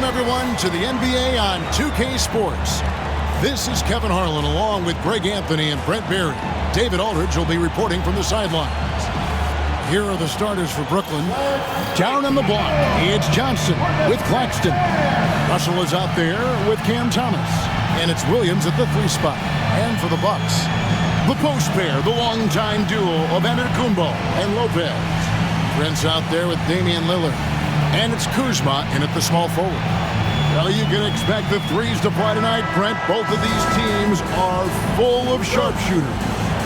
everyone, to the NBA on 2K Sports. This is Kevin Harlan along with Greg Anthony and Brent Berry. David Aldridge will be reporting from the sidelines. Here are the starters for Brooklyn. Down on the block, it's Johnson with Claxton. Russell is out there with Cam Thomas. And it's Williams at the 3 spot. And for the Bucks, the post pair, the longtime duo of Antetokounmpo and Lopez. Prince out there with Damian Lillard. And it's Kuzma in at the small forward. Well, you can expect the threes to fly tonight, Brent. Both of these teams are full of sharpshooters.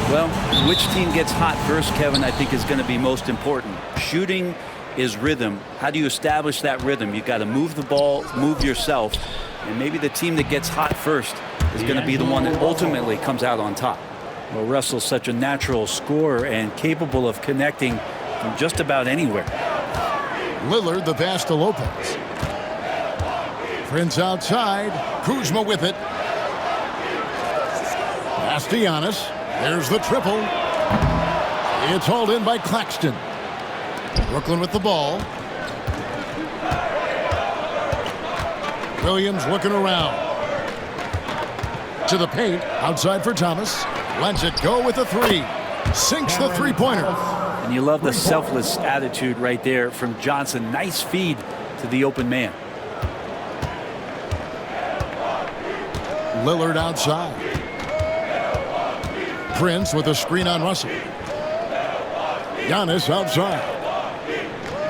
Well, which team gets hot first, Kevin, I think is going to be most important. Shooting is rhythm. How do you establish that rhythm? You've got to move the ball, move yourself. And maybe the team that gets hot first is going to be the one that ultimately comes out on top. Well, Russell's such a natural scorer and capable of connecting from just about anywhere. Lillard, the pass to Lopez. Prince outside. Kuzma with it. Pass to Giannis. There's the triple. It's hauled in by Claxton. Brooklyn with the ball. Williams looking around. To the paint. Outside for Thomas. Lets it go with the 3. Sinks the three-pointer. And you love the selfless attitude right there from Johnson. Nice feed to the open man. Lillard outside. Prince with a screen on Russell. Giannis outside.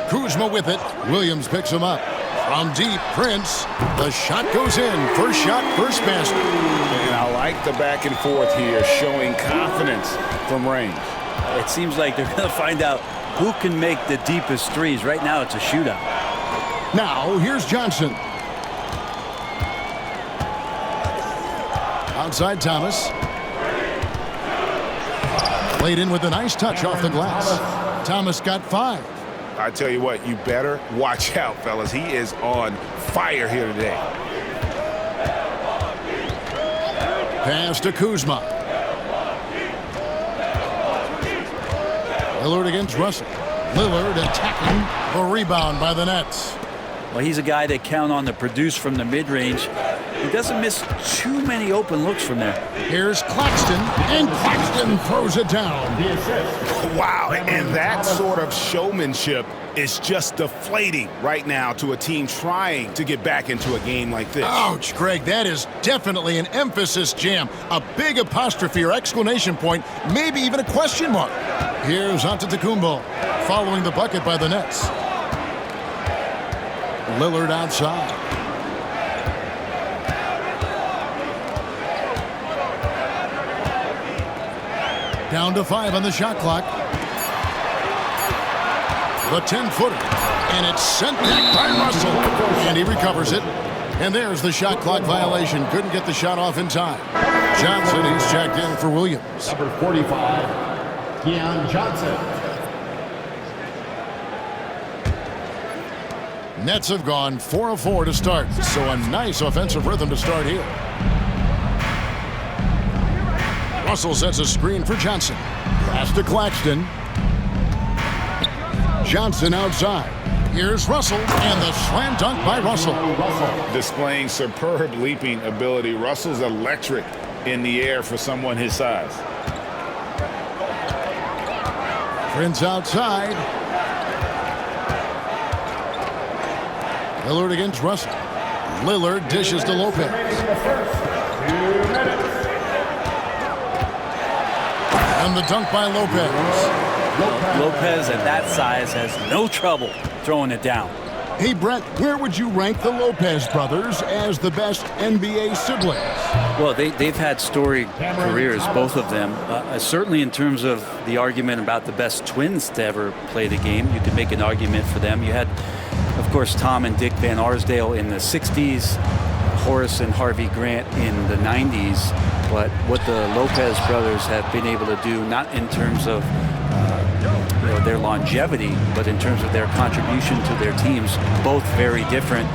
Kuzma with it. Williams picks him up. From deep, Prince. The shot goes in. First shot, first basket. And I like the back and forth here, showing confidence from range. It seems like they're going to find out who can make the deepest threes. Right now, it's a shootout. Now, here's Johnson. Outside Thomas. Played in with a nice touch off the glass. Thomas got 5. I tell you what, you better watch out, fellas. He is on fire here today. Pass to Kuzma. Lillard against Russell. Lillard attacking. The rebound by the Nets. Well, he's a guy that count on to produce from the mid-range. He doesn't miss too many open looks from there. Here's Claxton, and Claxton throws it down. Wow, and that sort of showmanship is just deflating right now to a team trying to get back into a game like this. Ouch, Greg, that is definitely an emphasis jam. A big apostrophe or exclamation point, maybe even a question mark. Here's Antetokounmpo, following the bucket by the Nets. Lillard outside. Down to 5 on the shot clock. The 10-footer. And it's sent back by Russell. And he recovers it. And there's the shot clock violation. Couldn't get the shot off in time. Johnson, he's checked in for Williams. Number 45, Keon Johnson. Nets have gone 4 of 4 to start. So a nice offensive rhythm to start here. Russell sets a screen for Johnson. Pass to Claxton. Johnson outside. Here's Russell, and the slam dunk by Russell. Displaying superb leaping ability. Russell's electric in the air for someone his size. Prince outside. Lillard against Russell. Lillard dishes to Lopez. And the dunk by Lopez. Lopez at that size has no trouble throwing it down. Hey, Brent, where would you rank the Lopez brothers as the best NBA siblings? Well, they've had storied careers, both of them. Certainly in terms of the argument about the best twins to ever play the game, you could make an argument for them. You had, of course, Tom and Dick Van Arsdale in the 60s, Horace and Harvey Grant in the 90s. But what the Lopez brothers have been able to do, not in terms of their longevity, but in terms of their contribution to their teams, both very different.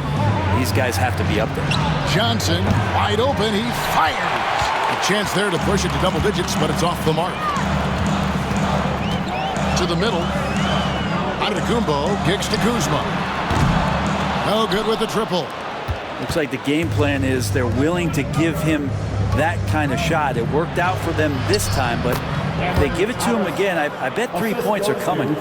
These guys have to be up there. Johnson, wide open, he fires. A chance there to push it to double digits, but it's off the mark. To the middle. Antetokounmpo kicks to Kuzma. No good with the triple. Looks like the game plan is they're willing to give him that kind of shot. It worked out for them this time, but if they give it to him again, I bet 3 points are coming.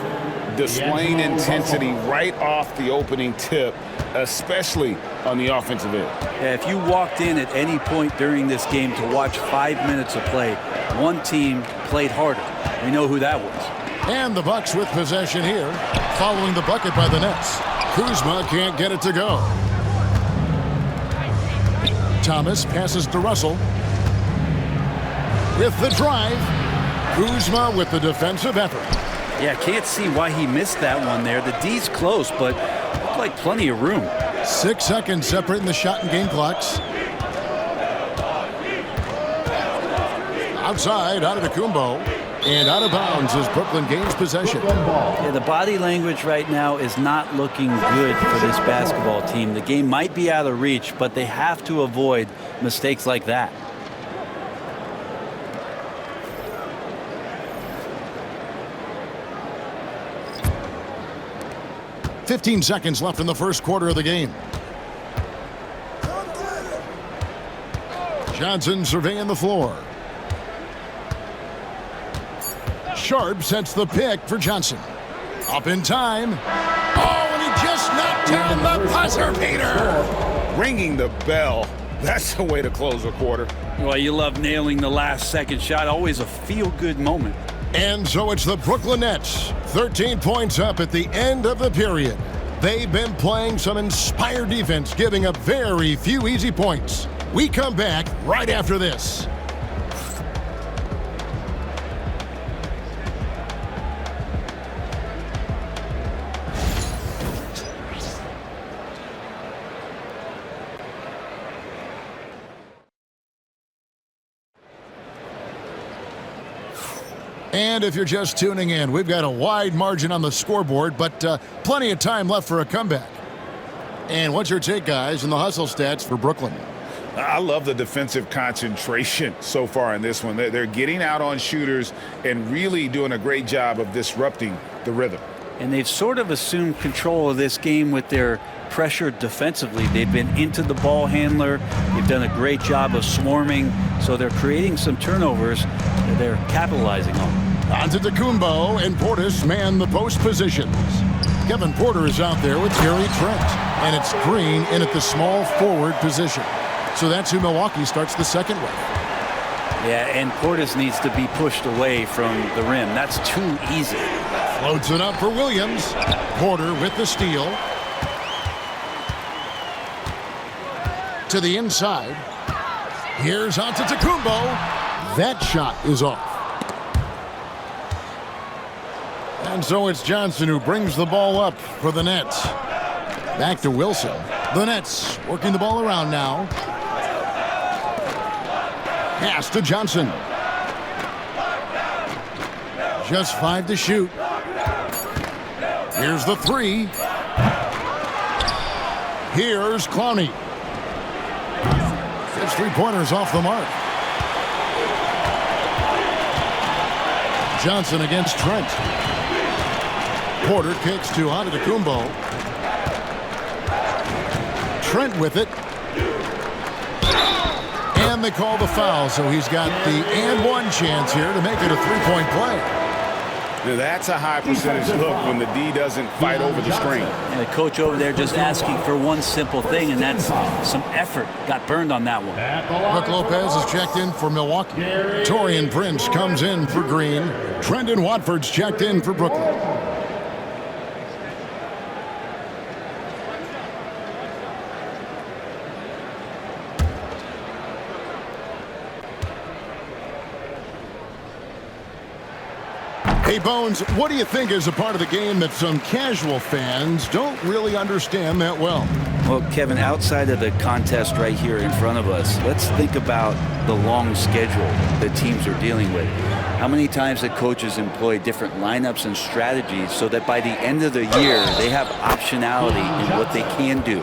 Displaying intensity right off the opening tip, especially on the offensive end. Yeah, if you walked in at any point during this game to watch 5 minutes of play, one team played harder. We know who that was. And the Bucks with possession here, following the bucket by the Nets. Kuzma can't get it to go. Thomas passes to Russell. With the drive, Kuzma with the defensive effort. Yeah, can't see why he missed that one there. The D's close, but looked like plenty of room. 6 seconds separating the shot and game clocks. Outside, Antetokounmpo. And out of bounds as Brooklyn gains possession. Yeah, the body language right now is not looking good for this basketball team. The game might be out of reach, but they have to avoid mistakes like that. "15 seconds left in the first quarter of the game. Johnson surveying the floor. Sharp sets the pick for Johnson. Up in time. Oh, and he just knocked down the buzzer beater. Ringing the bell. That's the way to close a quarter. Well, you love nailing the last second shot. Always a feel-good moment. And so it's the Brooklyn Nets. 13 points up at the end of the period. They've been playing some inspired defense, giving up very few easy points. We come back right after this. And if you're just tuning in, we've got a wide margin on the scoreboard, but plenty of time left for a comeback. And what's your take, guys, in the hustle stats for Brooklyn? I love the defensive concentration so far in this one. They're getting out on shooters and really doing a great job of disrupting the rhythm. And they've sort of assumed control of this game with their pressure defensively. They've been into the ball handler. They've done a great job of swarming. So they're creating some turnovers that they're capitalizing on. Antetokounmpo and Portis man the post positions. Kevin Porter is out there with Gary Trent. And it's Green in at the small forward position. So that's who Milwaukee starts the second with. Yeah, and Portis needs to be pushed away from the rim. That's too easy. Floats it up for Williams. Porter with the steal. To the inside. Here's Antetokounmpo. That shot is off. And so it's Johnson who brings the ball up for the Nets. Back to Wilson. The Nets working the ball around now. Pass to Johnson. Just 5 to shoot. Here's the 3. Here's Clowney. His 3-pointers off the mark. Johnson against Trent. Porter kicks to Antetokounmpo. Trent with it. And they call the foul, so he's got the and one chance here to make it a 3-point play. Now that's a high percentage look when the D doesn't fight over the screen. And the coach over there just asking for one simple thing, and that's some effort. Got burned on that one. Brook Lopez is checked in for Milwaukee. Torian Prince comes in for Green. Trendon Watford's checked in for Brooklyn. Hey, Bones, what do you think is a part of the game that some casual fans don't really understand that well? Well, Kevin, outside of the contest right here in front of us, let's think about the long schedule that teams are dealing with. How many times the coaches employ different lineups and strategies so that by the end of the year, they have optionality in what they can do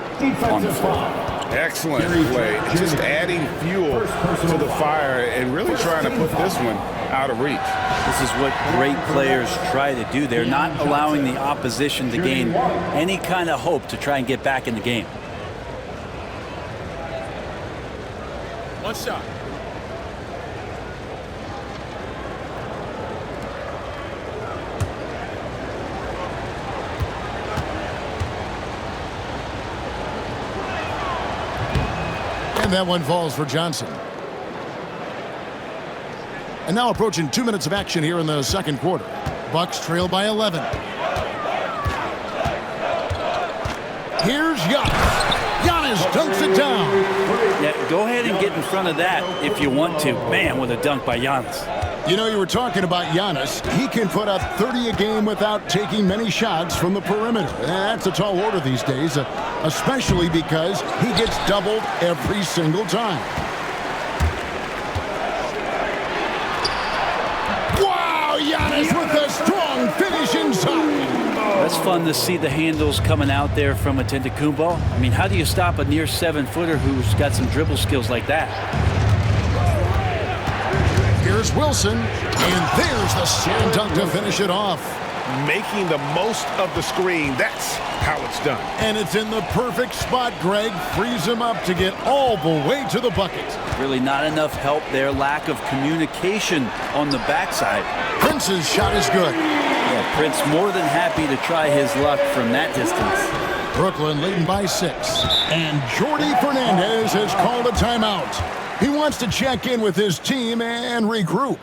on the floor. Excellent play. Just adding fuel to the fire and really trying to put this one out of reach. This is what great players try to do. They're not allowing the opposition to gain any kind of hope to try and get back in the game. One shot. And that one falls for Johnson. And now approaching 2 minutes of action here in the second quarter. Bucks trail by 11. Here's Giannis. Giannis dunks it down. Yeah, go ahead and get in front of that if you want to. Man, what a dunk by Giannis. You know, you were talking about Giannis. He can put up 30 a game without taking many shots from the perimeter. And that's a tall order these days, especially because he gets doubled every single time. Wow, Giannis with a strong finish inside. That's fun to see the handles coming out there from Antetokounmpo. I mean, how do you stop a near 7-footer who's got some dribble skills like that? Here's Wilson, and there's the slam dunk to finish it off. Making the most of the screen. That's how it's done. And it's in the perfect spot, Greg. Frees him up to get all the way to the bucket. Really not enough help there. Lack of communication on the backside. Prince's shot is good. Yeah, Prince more than happy to try his luck from that distance. Brooklyn leading by 6. And Jordi Fernandez has called a timeout. He wants to check in with his team and regroup.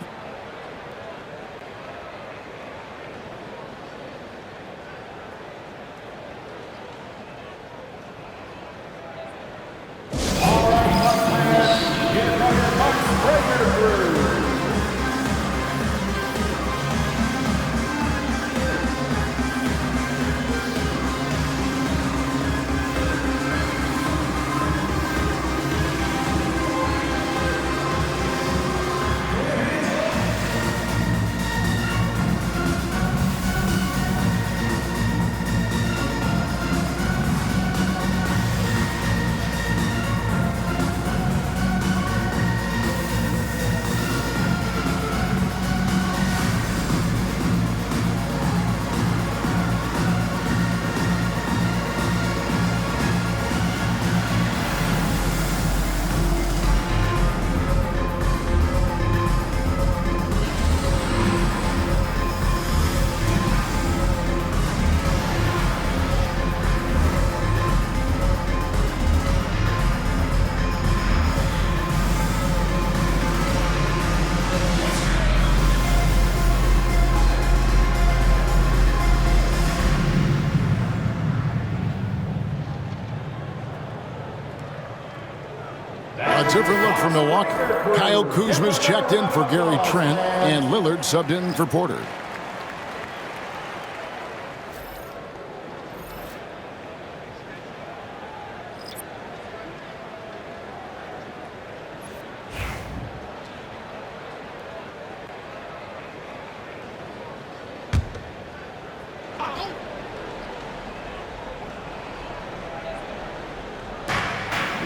A different look from Milwaukee. Kyle Kuzma's checked in for Gary Trent, and Lillard subbed in for Porter.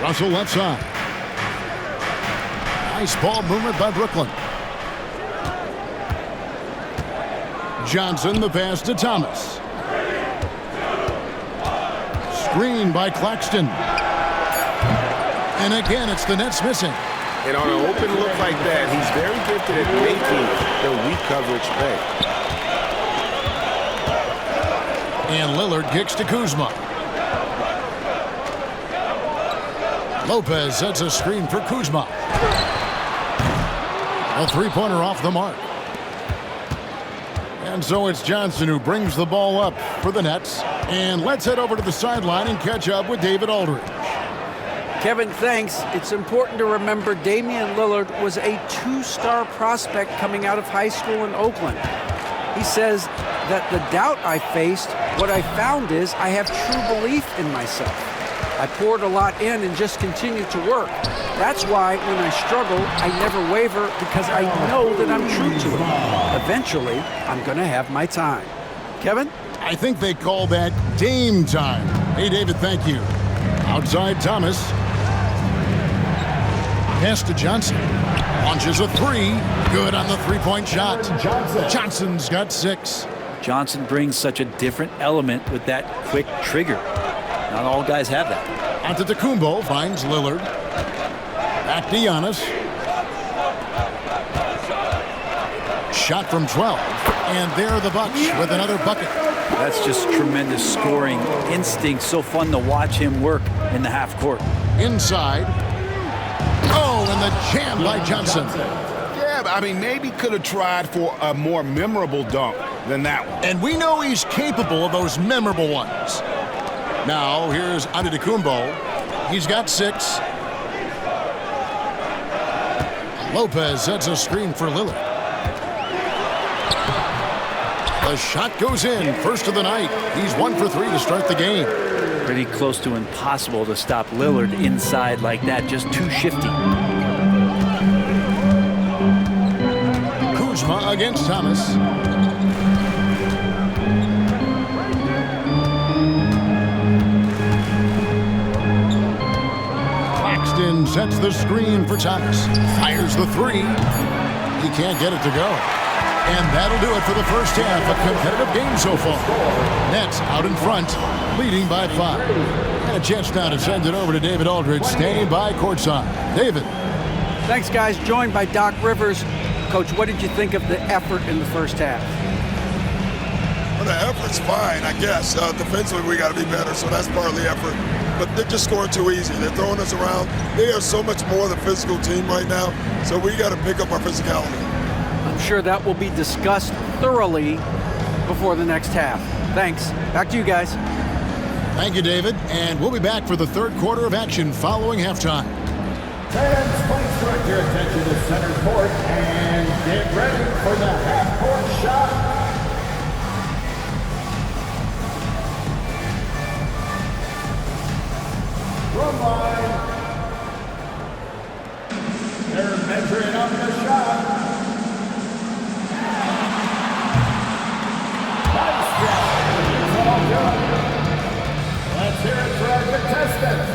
Russell left side. Nice ball movement by Brooklyn. Johnson the pass to Thomas. Screen by Claxton. And again, it's the Nets missing. And on an open look like that, he's very gifted at making the weak coverage pay. And Lillard kicks to Kuzma. Lopez sets a screen for Kuzma. A three-pointer off the mark. And so it's Johnson who brings the ball up for the Nets. And let's head over to the sideline and catch up with David Aldridge. Kevin, thanks. It's important to remember Damian Lillard was a two-star prospect coming out of high school in Oakland. He says that the doubt I faced, what I found is I have true belief in myself. I poured a lot in and just continued to work. That's why when I struggle, I never waver because I know that I'm true to it. Eventually, I'm going to have my time. Kevin? I think they call that Dame time. Hey, David, thank you. Outside Thomas. Pass to Johnson. Launches a three. Good on the three-point shot. Johnson's got 6. Johnson brings such a different element with that quick trigger. Not all guys have that. Antetokounmpo finds Lillard. Back to Giannis. Shot from 12. And there are the Bucks with another bucket. That's just tremendous scoring instinct. So fun to watch him work in the half court. Inside. Oh, and the jam by Johnson. Yeah, but I mean, maybe could have tried for a more memorable dunk than that one. And we know he's capable of those memorable ones. Now, here's Antetokounmpo. He's got 6. Lopez sets a screen for Lillard. The shot goes in, first of the night. He's 1 for 3 to start the game. Pretty close to impossible to stop Lillard inside like that, just too shifty. Kuzma against Thomas. Claxton sets the screen for Thomas. Fires the 3. He can't get it to go. And that'll do it for the first half. A competitive game so far. Nets out in front, leading by 5. And a chance now to send it over to David Aldridge, staying by courtside. David. Thanks, guys. Joined by Doc Rivers. Coach, what did you think of the effort in the first half? Well, the effort's fine, I guess. Defensively, we got to be better, so that's part of the effort. But they're just scoring too easy. They're throwing us around. They are so much more the physical team right now, so we got to pick up our physicality. I'm sure that will be discussed thoroughly before the next half. Thanks. Back to you guys. Thank you, David. And we'll be back for the third quarter of action following halftime. Fans, please direct your attention to center court and get ready for the half-court shot. Run line. They're measuring up the shot. Nice job. It's all good. Let's hear it for our contestants.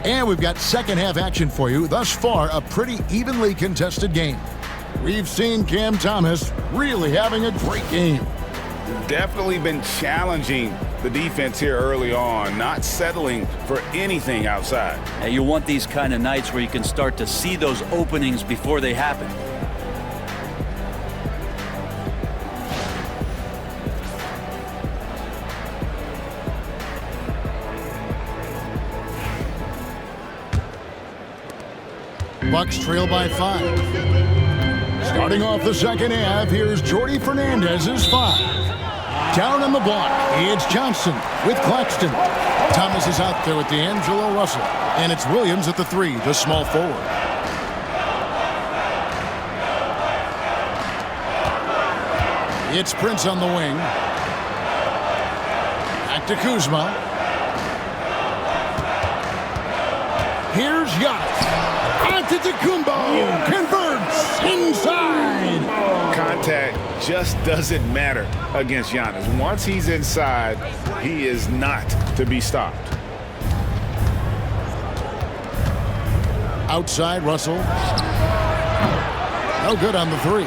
And we've got second half action for you. Thus far, a pretty evenly contested game. We've seen Cam Thomas really having a great game. Definitely been challenging the defense here early on, not settling for anything outside. And you want these kind of nights where you can start to see those openings before they happen. Bucks trail by 5. Starting off the second half, here's Jordy Fernandez's 5. Down on the block, it's Johnson with Claxton. Thomas is out there with D'Angelo Russell. And it's Williams at the 3, the small forward. It's Prince on the wing. Back to Kuzma. Here's Giannis. Antetokounmpo converts inside. Contact just doesn't matter against Giannis. Once he's inside, he is not to be stopped. Outside, Russell. No good on the 3.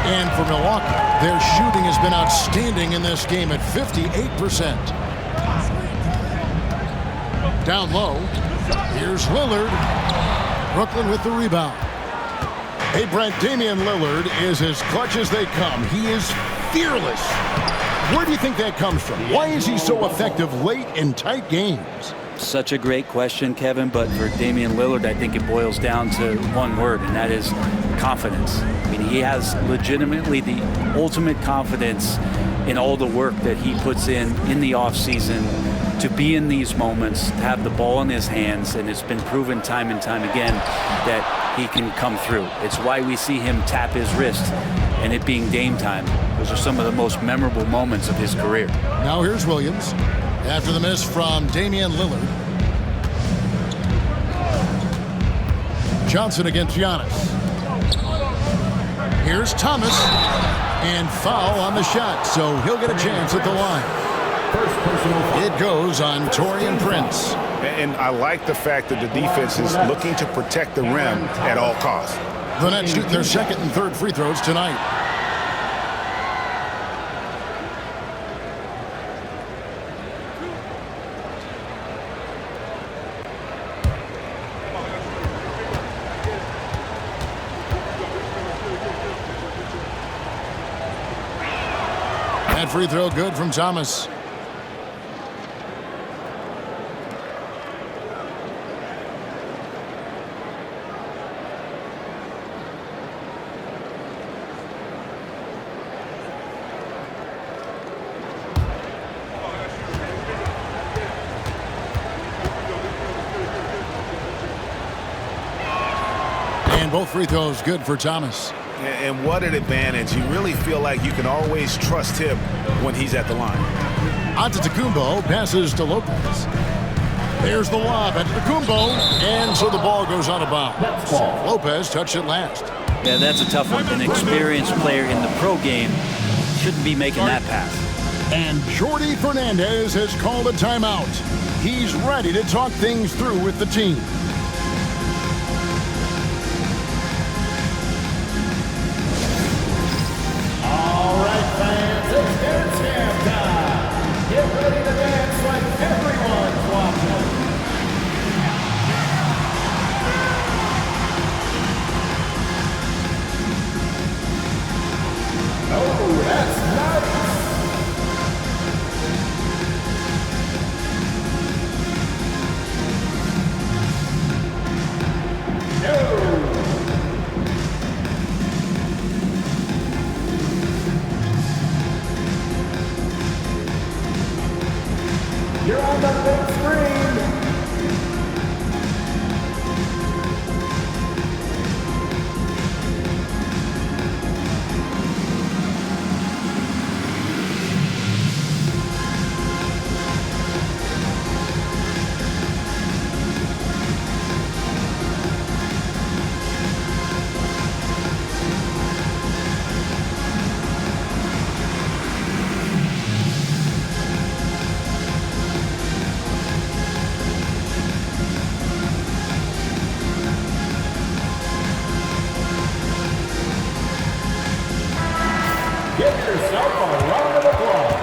And for Milwaukee, their shooting has been outstanding in this game at 58%. Down low, here's Lillard. Brooklyn with the rebound. Hey, Brent, Damian Lillard is as clutch as they come. He is fearless. Where do you think that comes from? Why is he so effective late in tight games? Such a great question, Kevin, but for Damian Lillard, I think it boils down to one word, and that is confidence. I mean, he has legitimately the ultimate confidence in all the work that he puts in the offseason to be in these moments, to have the ball in his hands, and it's been proven time and time again that he can come through. It's why we see him tap his wrist and it being Dame time. Those are some of the most memorable moments of his career. Now here's Williams after the miss from Damian Lillard. Johnson against Giannis. Here's Thomas, and foul on the shot, so he'll get a chance at the line. It goes on Taurean Prince. And I like the fact that the defense is looking to protect the rim at all costs. The Nets shoot their second and third free throws tonight. That free throw good from Thomas. And both free throws good for Thomas. And what an advantage. You really feel like you can always trust him when he's at the line. Antetokounmpo passes to Lopez. There's the lob. Antetokounmpo, and so the ball goes out of bounds. Lopez touched it last. Yeah, that's a tough one. An experienced player in the pro game shouldn't be making that pass. And Jordi Fernandez has called a timeout. He's ready to talk things through with the team. All right, fans, it's dance camp time. Get ready to dance like everyone's watching. Oh, that's nice. You're on the big screen. Give yourself a round of applause.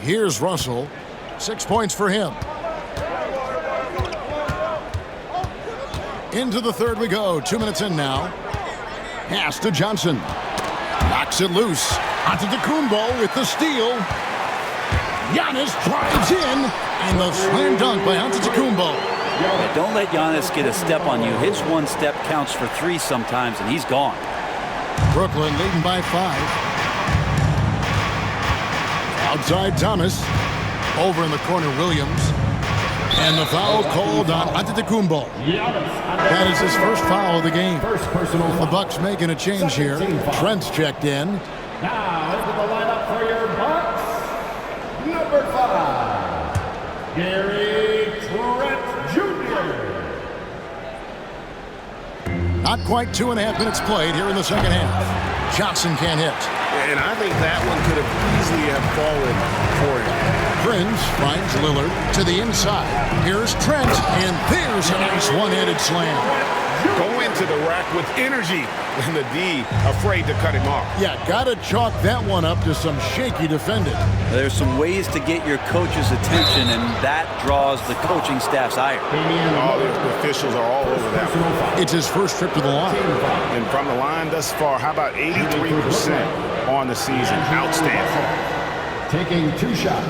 Here's Russell. 6 points for him. Into the third we go. 2 minutes in now. Pass to Johnson. Knocks it loose. Antetokounmpo with the steal. Giannis drives in. And the slam dunk by Antetokounmpo. Yeah, don't let Giannis get a step on you. His one step counts for three sometimes, and he's gone. Brooklyn leading by 5. Outside Thomas. Over in the corner Williams. And the foul called on Antetokounmpo. That is his first foul of the game. The Bucks making a change here. Trent's checked in. Now into the lineup for your Bucks. Number 5, Gary Trent Jr. Not quite 2.5 minutes played here in the second half. Johnson can't hit. And I think that one could have easily have fallen for him. Prince finds Lillard to the inside. Here's Trent, and there's a nice one-handed slam. go into the rack with energy, and the D afraid to cut him off. Yeah, got to chalk that one up to some shaky defending. There's some ways to get your coach's attention, and that draws the coaching staff's ire. All the officials are all over that. It's his first trip to the line. And from the line thus far, how about 83% on the season? Outstanding. Taking 2 shots.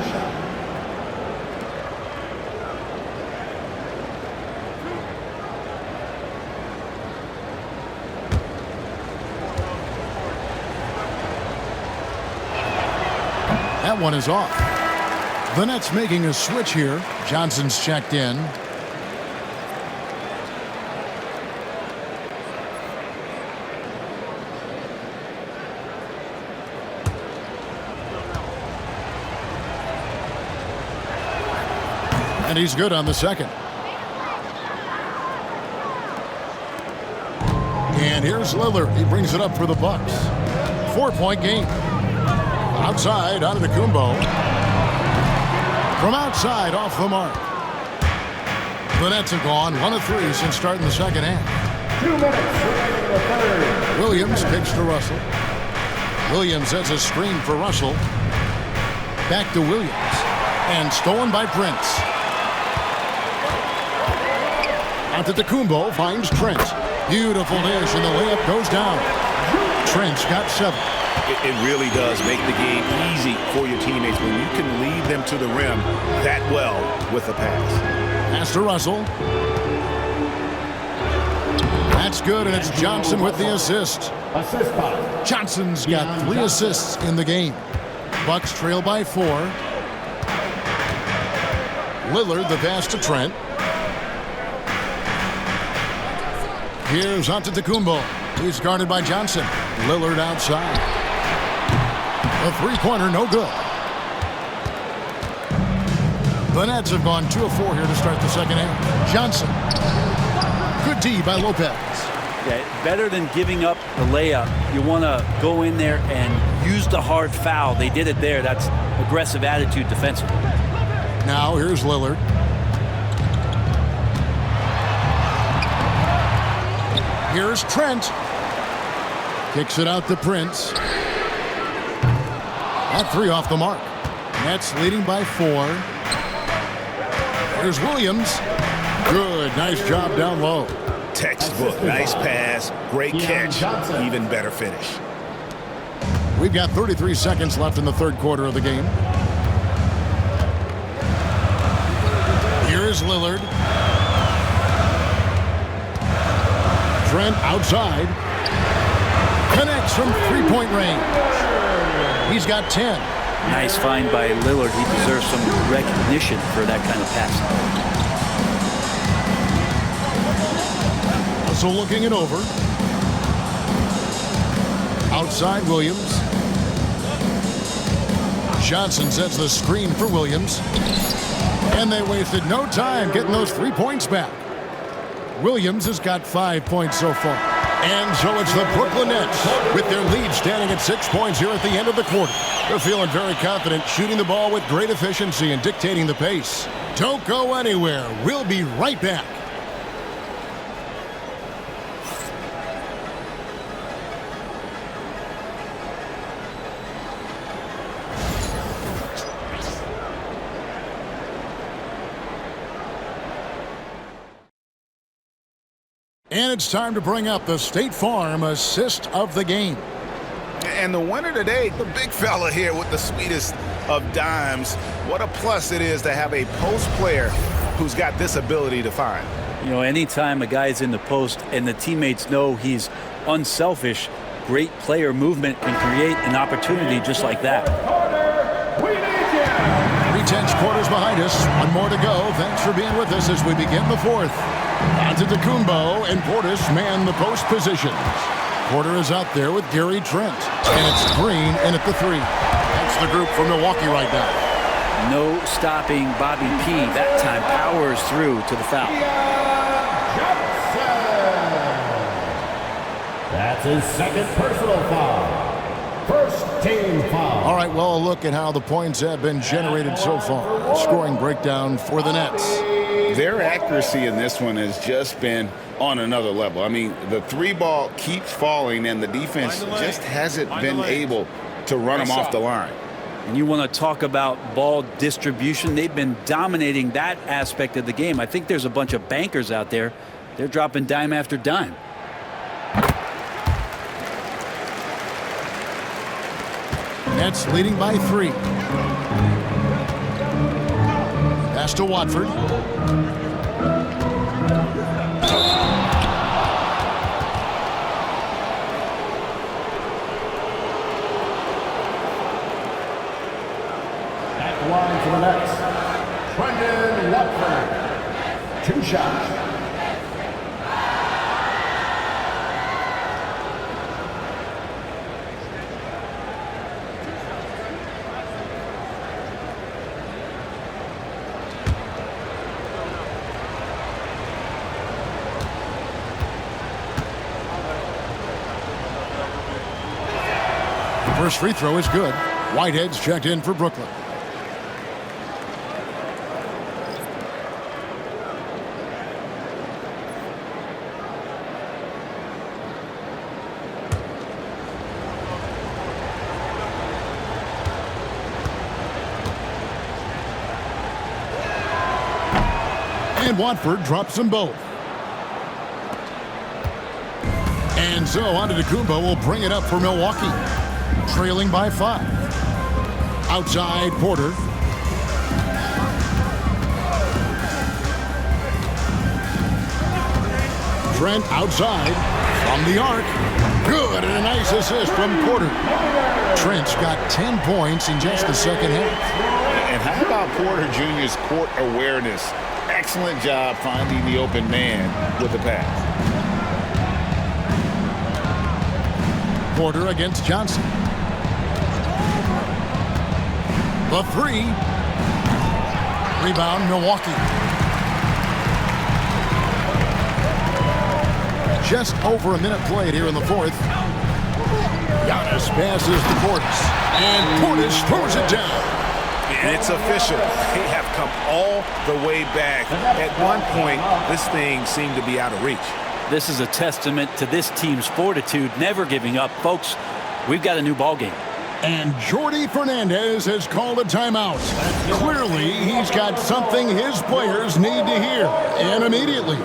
That one is off. The Nets making a switch here. Johnson's checked in. And he's good on the second. And here's Lillard. He brings it up for the Bucks. 4-point game. Outside, out of the Kumbo. From outside, off the mark. The Nets have gone 1 of 3 since starting the second half. 2 minutes remaining in the third. Williams kicks to Russell. Williams has a screen for Russell. Back to Williams. And stolen by Prince. Out to Kumbo, finds Trent. Beautiful dish, and the layup goes down. Trent's got 7. It really does make the game easy for your teammates when you can lead them to the rim that well with a pass. Pass to Russell. That's good, and it's Johnson with the assist. Assist by Johnson's got 3 assists in the game. Bucks trail by 4. Lillard the pass to Trent. Here's Antetokounmpo. He's guarded by Johnson. Lillard outside. A 3-pointer, no good. The Nets have gone 2 of 4 here to start the second half. Johnson. Good D by Lopez. Yeah, better than giving up the layup. You want to go in there and use the hard foul. They did it there. That's aggressive attitude defensively. Now here's Lillard. Here's Trent. Kicks it out to Prince. That 3 off the mark. Nets leading by 4. Here's Williams. Good. Nice job down low. Textbook. Nice pass. Great catch. Even better finish. We've got 33 seconds left in the third quarter of the game. Here's Lillard. Trent outside. Connects from 3-point range. He's got 10. Nice find by Lillard. He deserves some recognition for that kind of pass. So looking it over. Outside Williams. Johnson sets the screen for Williams. And they wasted no time getting those 3 points back. Williams has got 5 points so far. And so it's the Brooklyn Nets with their lead standing at 6 points here at the end of the quarter. They're feeling very confident, shooting the ball with great efficiency and dictating the pace. Don't go anywhere. We'll be right back. And it's time to bring up the State Farm assist of the game. And the winner today, the big fella here with the sweetest of dimes. What a plus it is to have a post player who's got this ability to find. You know, anytime a guy's in the post and the teammates know he's unselfish, great player movement can create an opportunity just like that. 3/10 quarters behind us. 1 more to go. Thanks for being with us as we begin the fourth. Antetokounmpo and Portis man the post positions. Porter is out there with Gary Trent. And it's Green in at the 3. That's the group from Milwaukee right now. No stopping Bobby P. That time powers through to the foul. That's his second personal foul. First team foul. All right, well, a look at how the points have been generated so far. Scoring breakdown for the Nets. Their accuracy in this one has just been on another level. I mean, the three ball keeps falling, and the defense just hasn't been able to run them off the line. And you want to talk about ball distribution. They've been dominating that aspect of the game. I think there's a bunch of bankers out there. They're dropping dime after dime. Nets leading by 3. Pass to Watford. Back line for the Nets. Brendan Watford. 2 shots. First free throw is good. Whitehead's checked in for Brooklyn. And Watford drops them both. And so Antetokounmpo will bring it up for Milwaukee. Trailing by 5. Outside Porter. Trent outside from the arc. Good, and a nice assist from Porter. Trent's got 10 points in just the second half. And how about Porter Jr.'s court awareness? Excellent job finding the open man with the pass. Porter against Johnson. The 3. Rebound, Milwaukee. Just over a minute played here in the fourth. Giannis passes to Portis. And Portis throws it down. And it's official. They have come all the way back. At one point, this thing seemed to be out of reach. This is a testament to this team's fortitude, never giving up. Folks, we've got a new ball game. And Jordi Fernandez has called a timeout. Clearly, he's got something his players need to hear, and immediately.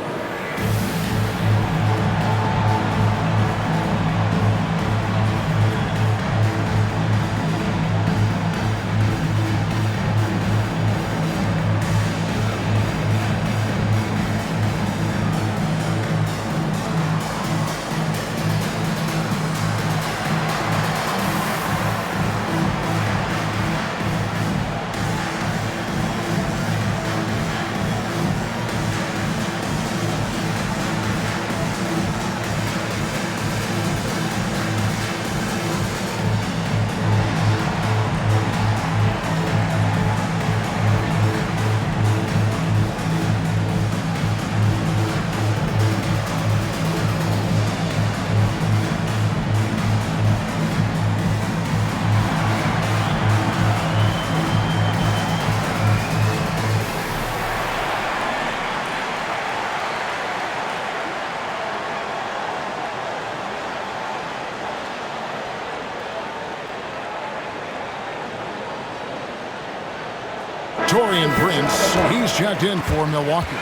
Taurean Prince, he's checked in for Milwaukee.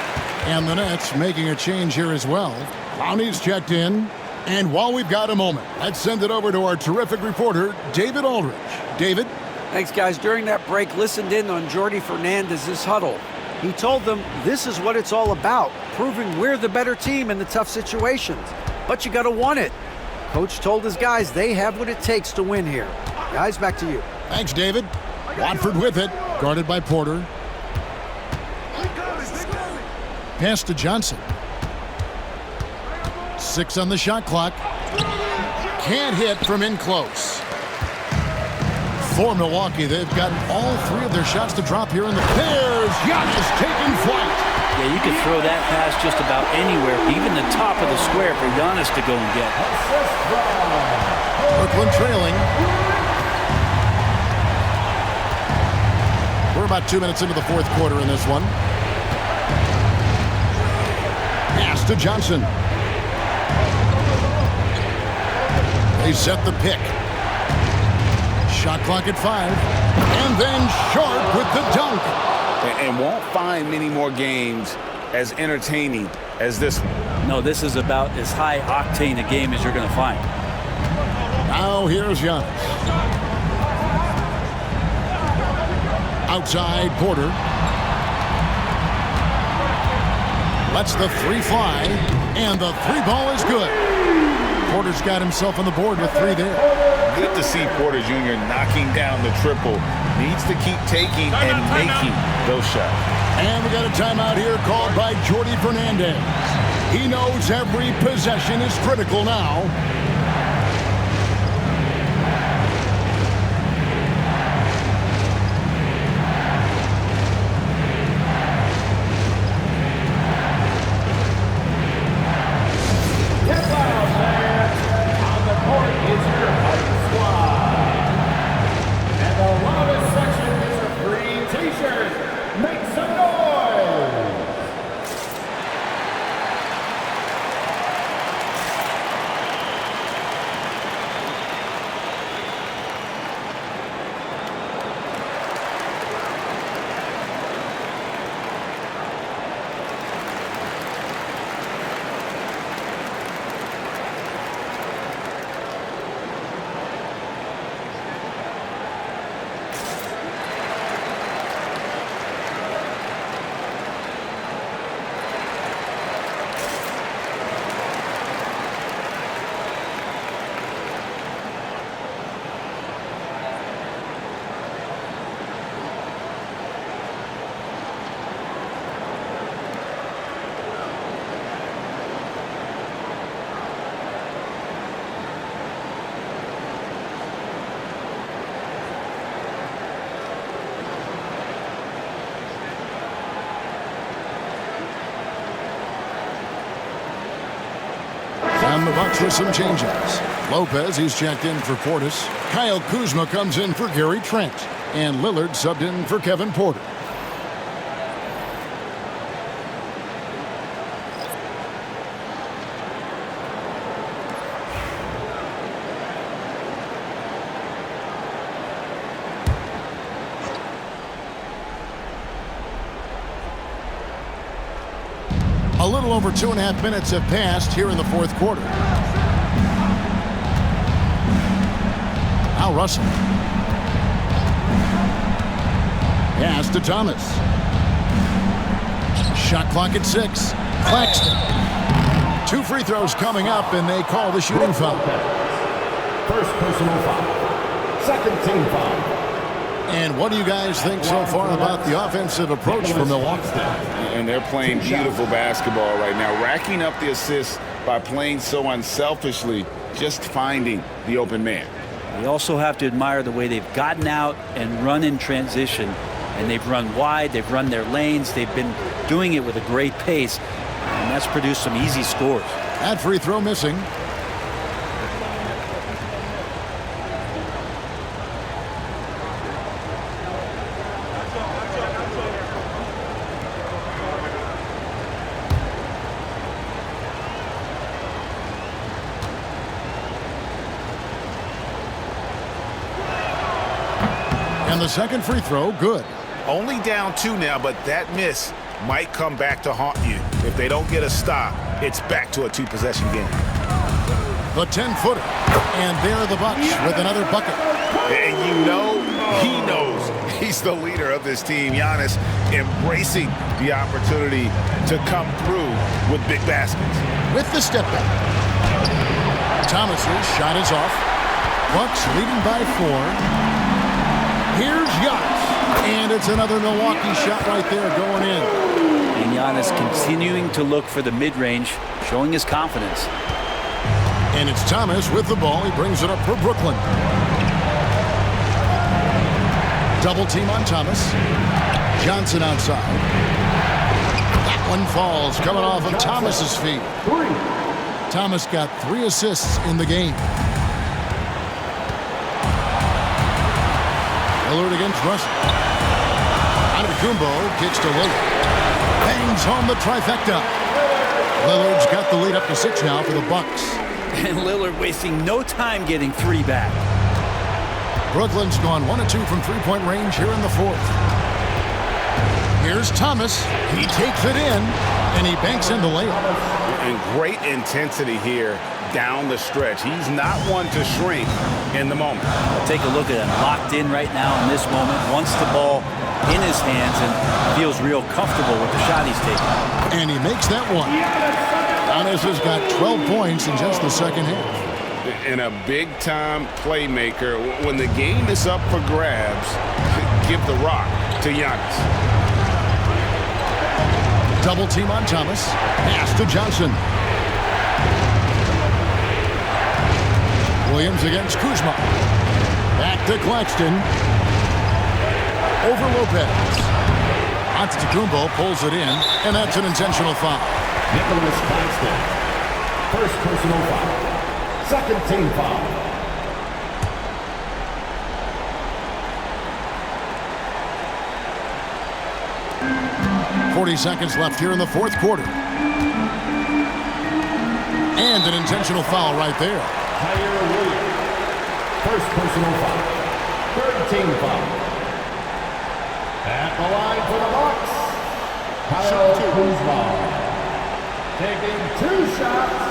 And the Nets making a change here as well. Lowney's checked in. And while we've got a moment, let's send it over to our terrific reporter, David Aldridge. David? Thanks, guys. During that break, listened in on Jordi Fernandez's huddle. He told them this is what it's all about, proving we're the better team in the tough situations. But you got to want it. Coach told his guys they have what it takes to win here. Guys, back to you. Thanks, David. Watford with it, guarded by Porter. Pass to Johnson. 6 on the shot clock. Can't hit from in close. For Milwaukee, they've gotten all 3 of their shots to drop here in the pairs. Giannis taking flight. Yeah, you could throw that pass just about anywhere, even the top of the square for Giannis to go and get. Brooklyn trailing. We're about 2 minutes into the fourth quarter in this one. Pass to Johnson. They set the pick. Shot clock at 5. And then Sharp with the dunk. And won't find many more games as entertaining as this one. No, this is about as high octane a game as you're going to find. Now here's Giannis. Outside Porter. Lets the 3 fly. And the 3 ball is good. Porter's got himself on the board with 3 there. Good to see Porter Jr. knocking down the triple. Needs to keep taking and making those shots. And we got a timeout here called by Jordi Fernandez. He knows every possession is critical now. And the Bucks with some changes. Lopez, he's checked in for Portis. Kyle Kuzma comes in for Gary Trent. And Lillard subbed in for Kevin Porter. A little over 2.5 minutes have passed here in the fourth quarter. Now Russell. Pass to Thomas. Shot clock at 6. Claxton. 2 free throws coming up, and they call the shooting foul. First personal foul. Second team foul. And what do you guys think so far about the offensive approach for Milwaukee? And they're playing beautiful basketball right now, racking up the assists by playing so unselfishly, just finding the open man. You also have to admire the way they've gotten out and run in transition. And they've run wide, they've run their lanes, they've been doing it with a great pace, and that's produced some easy scores. That free throw missing. And the second free throw, good. Only down 2 now, but that miss might come back to haunt you. If they don't get a stop, it's back to a 2-possession game. The 10-footer. And there are the Bucks with another bucket. And you know, he knows he's the leader of this team. Giannis embracing the opportunity to come through with big baskets. With the step back. Thomas's shot is off. Bucks leading by 4. Here's Giannis. And it's another Milwaukee shot right there going in. And Giannis continuing to look for the mid-range, showing his confidence. And it's Thomas with the ball. He brings it up for Brooklyn. Double team on Thomas. Johnson outside. That one falls, coming off of Thomas's feet. Thomas got 3 assists in the game. Lillard against Russell. Antetokounmpo kicks to Lillard. Bangs home the trifecta. Lillard's got the lead up to 6 now for the Bucks. And Lillard wasting no time getting 3 back. Brooklyn's gone 1 of 2 from three-point range here in the 4th. Here's Thomas. He takes it in, and he banks in the layup. And great intensity here down the stretch. He's not one to shrink in the moment. Take a look at him, locked in right now in this moment, wants the ball in his hands and feels real comfortable with the shot he's taking. And he makes that one. Giannis has got 12 points in just the second half. And a big-time playmaker. When the game is up for grabs, give the rock to Giannis. Double team on Thomas. Pass to Johnson. Williams against Kuzma. Back to Claxton. Over Lopez. Antetokounmpo pulls it in, and that's an intentional foul. Nicholas Claxton. First personal foul. Second team foul. .40 left here in the 4th quarter. And an intentional foul right there. Tyler Williams. First personal foul. Third team foul. At the line for the Bucks, Kyle Kuzma. Taking 2 shots.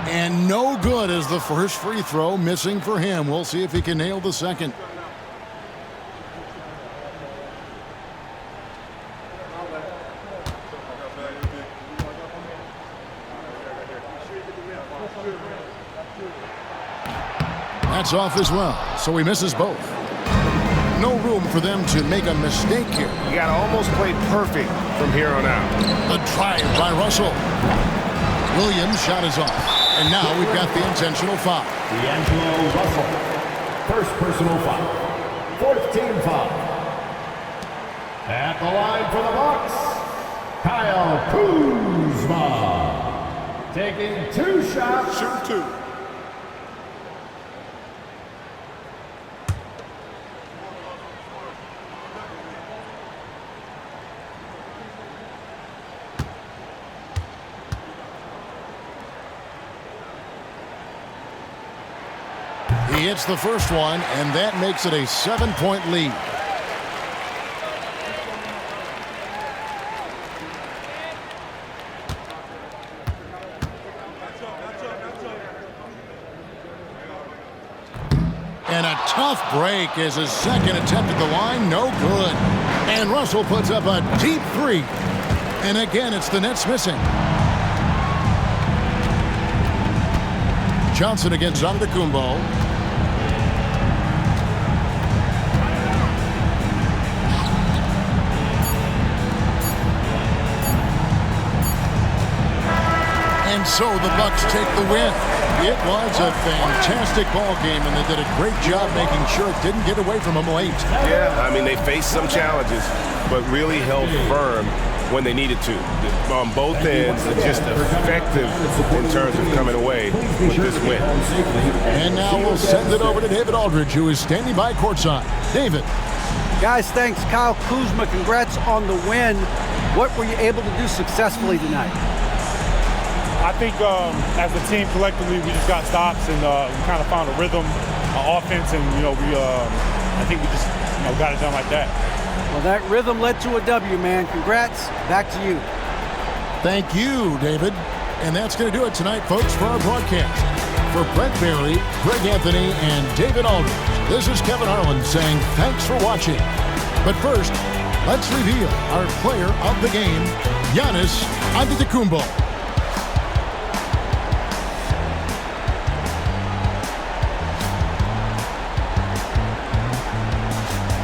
And no good as the first free throw, missing for him. We'll see if he can nail the second. That's off as well, so he misses both. No room for them to make a mistake here. You got to almost play perfect from here on out. The drive by Russell. Williams' shot is off. And now we've got the intentional foul. D'Angelo Russell. First personal foul. Fourth team foul. At the line for the Bucks, Kyle Kuzma. Taking 2 shots. Shoot 2. He hits the first one, and that makes it a 7-point lead. And a tough break as his second attempt at the line, no good. And Russell puts up a deep 3. And again, it's the Nets missing. Johnson against Antetokounmpo. And so the Bucks take the win. It was a fantastic ball game, and they did a great job making sure it didn't get away from them late. Yeah, I mean, they faced some challenges, but really held firm when they needed to. On both ends, just effective in terms of coming away with this win. And now we'll send it over to David Aldridge, who is standing by courtside. David. Guys, thanks. Kyle Kuzma, congrats on the win. What were you able to do successfully tonight? I think as a team collectively, we just got stops and we kind of found a rhythm, offense, and I think we just got it done like that. Well, that rhythm led to a W, man. Congrats. Back to you. Thank you, David. And that's going to do it tonight, folks, for our broadcast. For Brent Barry, Greg Anthony, and David Aldridge, this is Kevin Harlan saying thanks for watching. But first, let's reveal our player of the game, Giannis Antetokounmpo.